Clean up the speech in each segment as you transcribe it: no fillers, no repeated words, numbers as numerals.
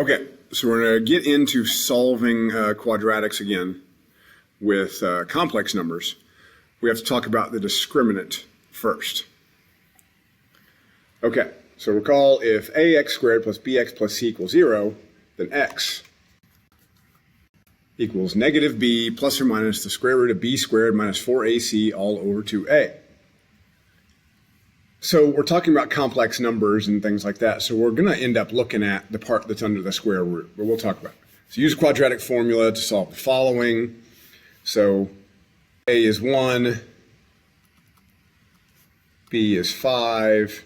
Okay, so we're going to get into solving quadratics again with complex numbers. We have to talk about the discriminant first. Okay, so recall if ax squared plus bx plus c equals 0, then x equals negative b plus or minus the square root of b squared minus 4ac all over 2a. So we're talking about complex numbers and things like that, so we're going to end up looking at the part that's under the square root, but we'll talk about it. So use a quadratic formula to solve the following. So a is 1, b is 5,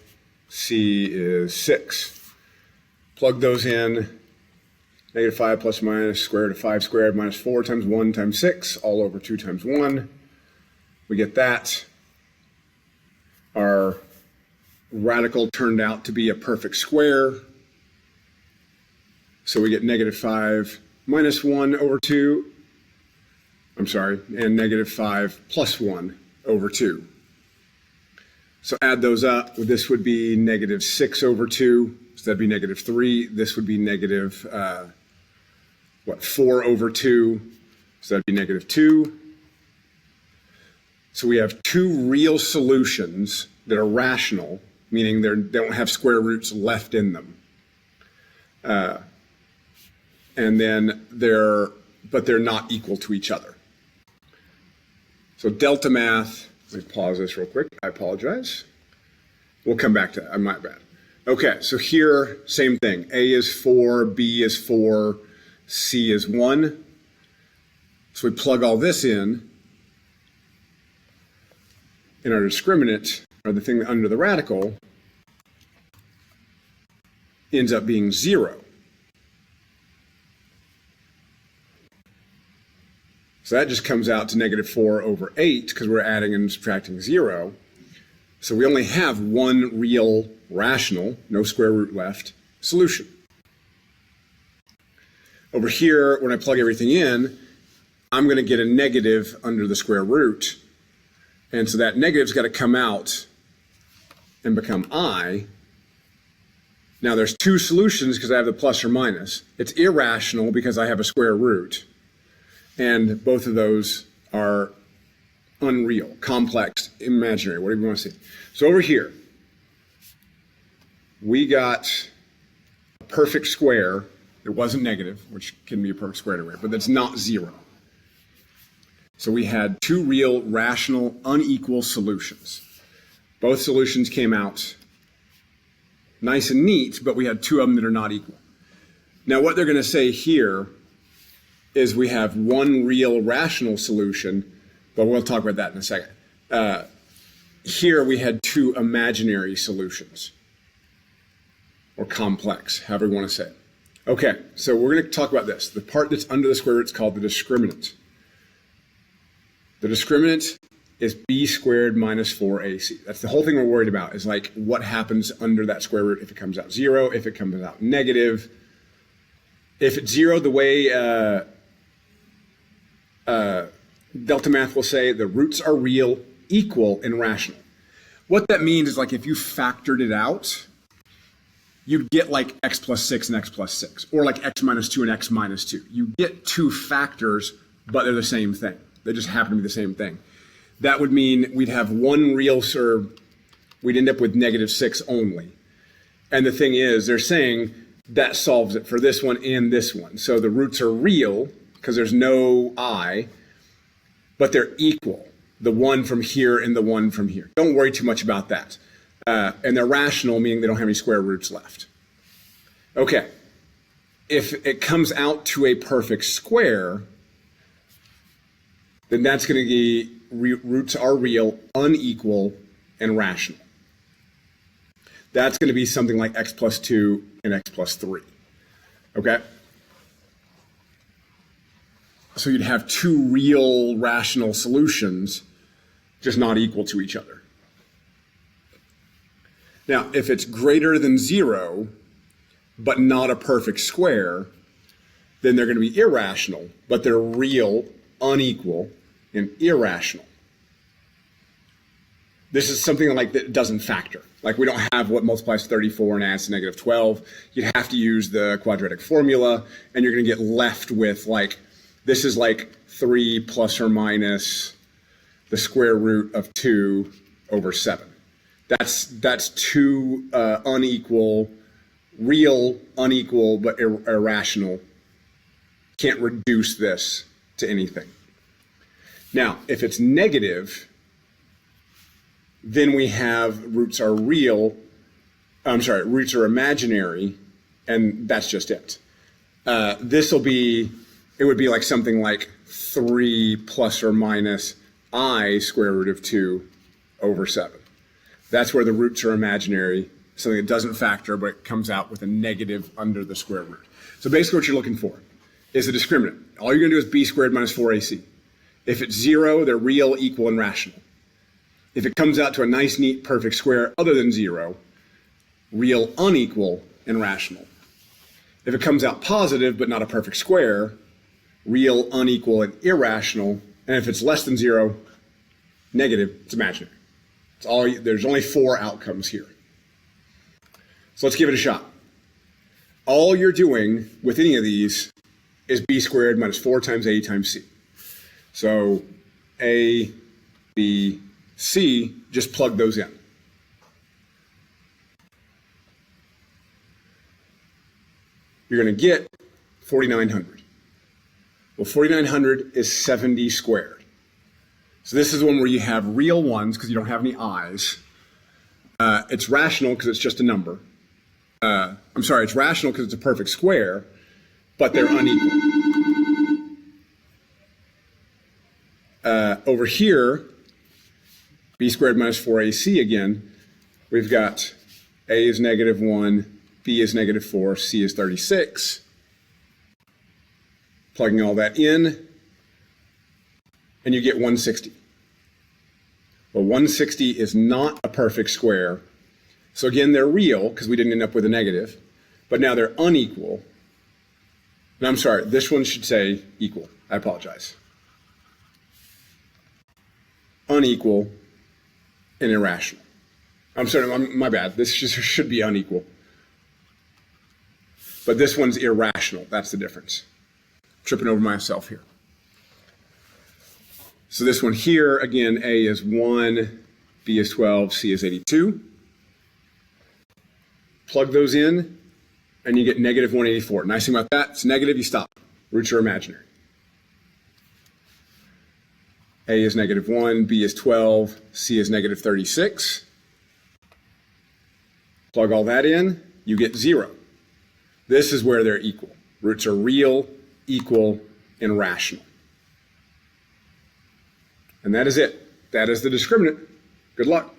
c is 6. Plug those in. Negative 5 plus or minus square root of 5 squared minus 4 times 1 times 6 all over 2 times 1. We get that. Our radical turned out to be a perfect square. So we get negative 5 minus 1 over 2. And negative 5 plus 1 over 2. So add those up. This would be negative 6 over 2. So that'd be negative 3. This would be negative 4 over 2. So that'd be negative 2. So we have two real solutions that are rational, meaning they don't have square roots left in them. And then they're not equal to each other. So delta math, let me pause this real quick. I apologize. We'll come back to that. I'm not bad. Okay, so here, same thing. A is 4, B is 4, C is 1. So we plug all this in our discriminant, or the thing under the radical, ends up being 0. So that just comes out to negative 4 over 8 because we're adding and subtracting 0. So we only have one real rational, no square root left, solution. Over here, when I plug everything in, I'm going to get a negative under the square root. And so that negative's got to come out and become I. Now there's two solutions because I have the plus or minus. It's irrational because I have a square root. And both of those are unreal, complex, imaginary, whatever you want to say. So over here, we got a perfect square. It wasn't negative, which can be a perfect square anyway, but that's not 0. So we had two real, rational, unequal solutions. Both solutions came out nice and neat, but we had two of them that are not equal. Now what they're going to say here is we have one real rational solution, but we'll talk about that in a second. Here we had two imaginary solutions, or complex, however you want to say it. Okay, so we're going to talk about this. The part that's under the square root is called the discriminant. The discriminant is b squared minus 4ac. That's the whole thing we're worried about, is like what happens under that square root if it comes out 0, if it comes out negative. If it's 0, the way delta math will say the roots are real, equal, and rational. What that means is like if you factored it out, you'd get like x plus 6 and x plus 6, or like x minus 2 and x minus 2. You get two factors, but they're the same thing. They just happen to be the same thing. That would mean we'd have one real, we'd end up with negative 6 only. And the thing is, they're saying that solves it for this one and this one. So the roots are real because there's no I, but they're equal. The one from here and the one from here. Don't worry too much about that. And they're rational, meaning they don't have any square roots left. Okay, if it comes out to a perfect square, then that's going to be roots are real, unequal, and rational. That's going to be something like x plus 2 and x plus 3. Okay? So you'd have two real rational solutions, just not equal to each other. Now, if it's greater than 0, but not a perfect square, then they're going to be irrational, but they're real, unequal, and irrational. This is something like that doesn't factor. Like we don't have what multiplies 34 and adds to negative 12. You'd have to use the quadratic formula, and you're going to get left with like, this is like 3 plus or minus the square root of 2 over 7. That's two unequal, real unequal but irrational. Can't reduce this to anything. Now, if it's negative, then we have roots are real, roots are imaginary, and that's just it. It would be like something like 3 plus or minus I square root of 2 over 7. That's where the roots are imaginary, something that doesn't factor, but it comes out with a negative under the square root. So basically what you're looking for is a discriminant. All you're going to do is b squared minus 4ac. If it's 0, they're real, equal, and rational. If it comes out to a nice, neat, perfect square other than 0, real, unequal, and rational. If it comes out positive but not a perfect square, real, unequal, and irrational. And if it's less than 0, negative, it's imaginary. There's only 4 outcomes here. So let's give it a shot. All you're doing with any of these is b squared minus 4 times a times c. So a, b, c, just plug those in. You're going to get 4,900. Well, 4,900 is 70 squared. So this is one where you have real ones because you don't have any i's. It's rational because it's just a number. It's rational because it's a perfect square, but they're unequal. Over here, b squared minus 4ac again, we've got a is negative 1, b is negative 4, c is 36. Plugging all that in, and you get 160. Well, 160 is not a perfect square. So again, they're real because we didn't end up with a negative, but now they're unequal. And I'm sorry, this one should say equal. I apologize. Unequal and irrational. I'm sorry, my bad. This should be unequal. But this one's irrational. That's the difference. Tripping over myself here. So this one here, again, A is 1, B is 12, C is 82. Plug those in, and you get negative 184. Nice thing about that, it's negative, you stop. Roots are imaginary. A is negative 1, B is 12, C is negative 36. Plug all that in, you get 0. This is where they're equal. Roots are real, equal, and rational. And that is it. That is the discriminant. Good luck.